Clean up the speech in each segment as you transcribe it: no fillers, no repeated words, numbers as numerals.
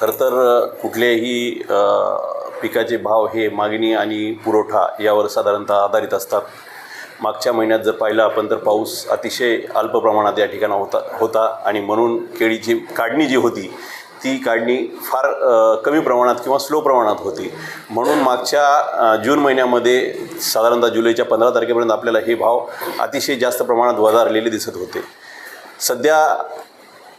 खरं तर कुठलेही पिकाचे भाव हे मागणी आणि पुरवठा यावर साधारणतः आधारित असतात. मागच्या महिन्यात जर पाहिलं आपण तर पाऊस अतिशय अल्प प्रमाणात या ठिकाणी होता आणि म्हणून केळीची काढणी जी होती ती काढणी फार कमी प्रमाणात किंवा स्लो प्रमाणात होती. म्हणून मागच्या जून महिन्यामध्ये साधारणतः जुलैच्या 15 तारखेपर्यंत आपल्याला हे भाव अतिशय जास्त प्रमाणात वधारलेले दिसत होते. सध्या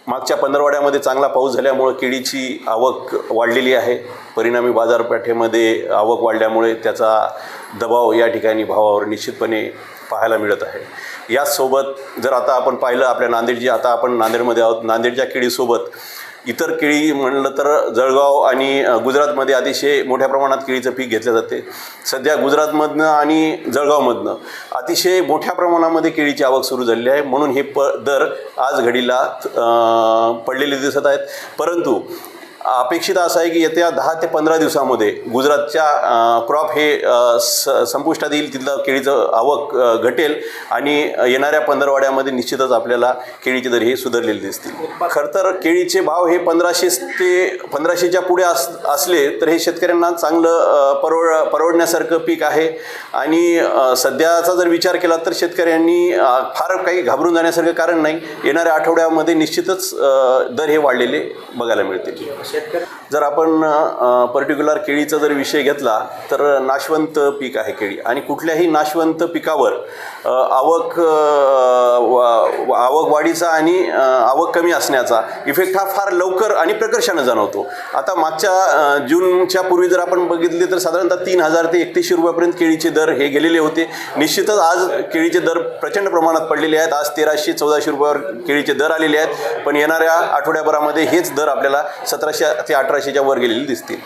मागच्या पंधरवड्यामध्ये चांगला पाऊस झाल्यामुळे केळीची आवक वाढलेली आहे. परिणामी बाजारपेठेमध्ये आवक वाढल्यामुळे त्याचा दबाव या ठिकाणी भावावर निश्चितपणे पाहायला मिळत आहे. याचसोबत जर आता आपण पाहिलं आपल्या आता आपण नांदेडमध्ये आहोत. नांदेडच्या केळीसोबत इतर केळी म्हणलं तर जळगाव आणि गुजरातमध्ये अतिशय मोठ्या प्रमाणात केळीचं पीक घेतलं जाते. सध्या गुजरातमधनं आणि जळगावमधनं अतिशय मोठ्या प्रमाणामध्ये केळीची आवक सुरू झालेली आहे. म्हणून हे दर आज घडीला पडलेले दिसत आहेत. परंतु अपेक्षित असं आहे की येत्या 10 ते 15 दिवसामध्ये गुजरातच्या क्रॉप हे संपुष्टात येईल. तिथलं केळीचं आवक घटेल आणि येणाऱ्या पंधरवड्यामध्ये निश्चितच आपल्याला केळीचे दर हे सुधारलेले दिसतील. खरं तर केळीचे भाव हे 1500 ते 1500च्या पुढे असले तर हे शेतकऱ्यांना चांगलं परवडण्यासारखं पीक आहे. आणि सध्याचा जर विचार केला तर शेतकऱ्यांनी फार काही घाबरून जाण्यासारखं कारण नाही. येणाऱ्या आठवड्यामध्ये निश्चितच दर हे वाढलेले बघायला मिळतील. जर आपण पर्टिक्युलर केळीचा जर विषय घेतला तर नाशवंत पीक आहे केळी आणि कुठल्याही नाशवंत पिकावर आवक वाढीचा आणि आवक कमी असण्याचा इफेक्ट हा फार लवकर आणि प्रकर्षानं जाणवतो. आता मागच्या जूनच्या पूर्वी जर आपण बघितले तर साधारणतः 3000 ते 3100 रुपयापर्यंत केळीचे दर हे गेलेले होते. निश्चितच आज केळीचे दर प्रचंड प्रमाणात पडलेले आहेत. आज 1300-1400 रुपयावर केळीचे दर आलेले आहेत. पण येणाऱ्या आठवड्याभरामध्ये हेच दर आपल्याला 1700 ते 1800च्या वर गेलेले दिसतील.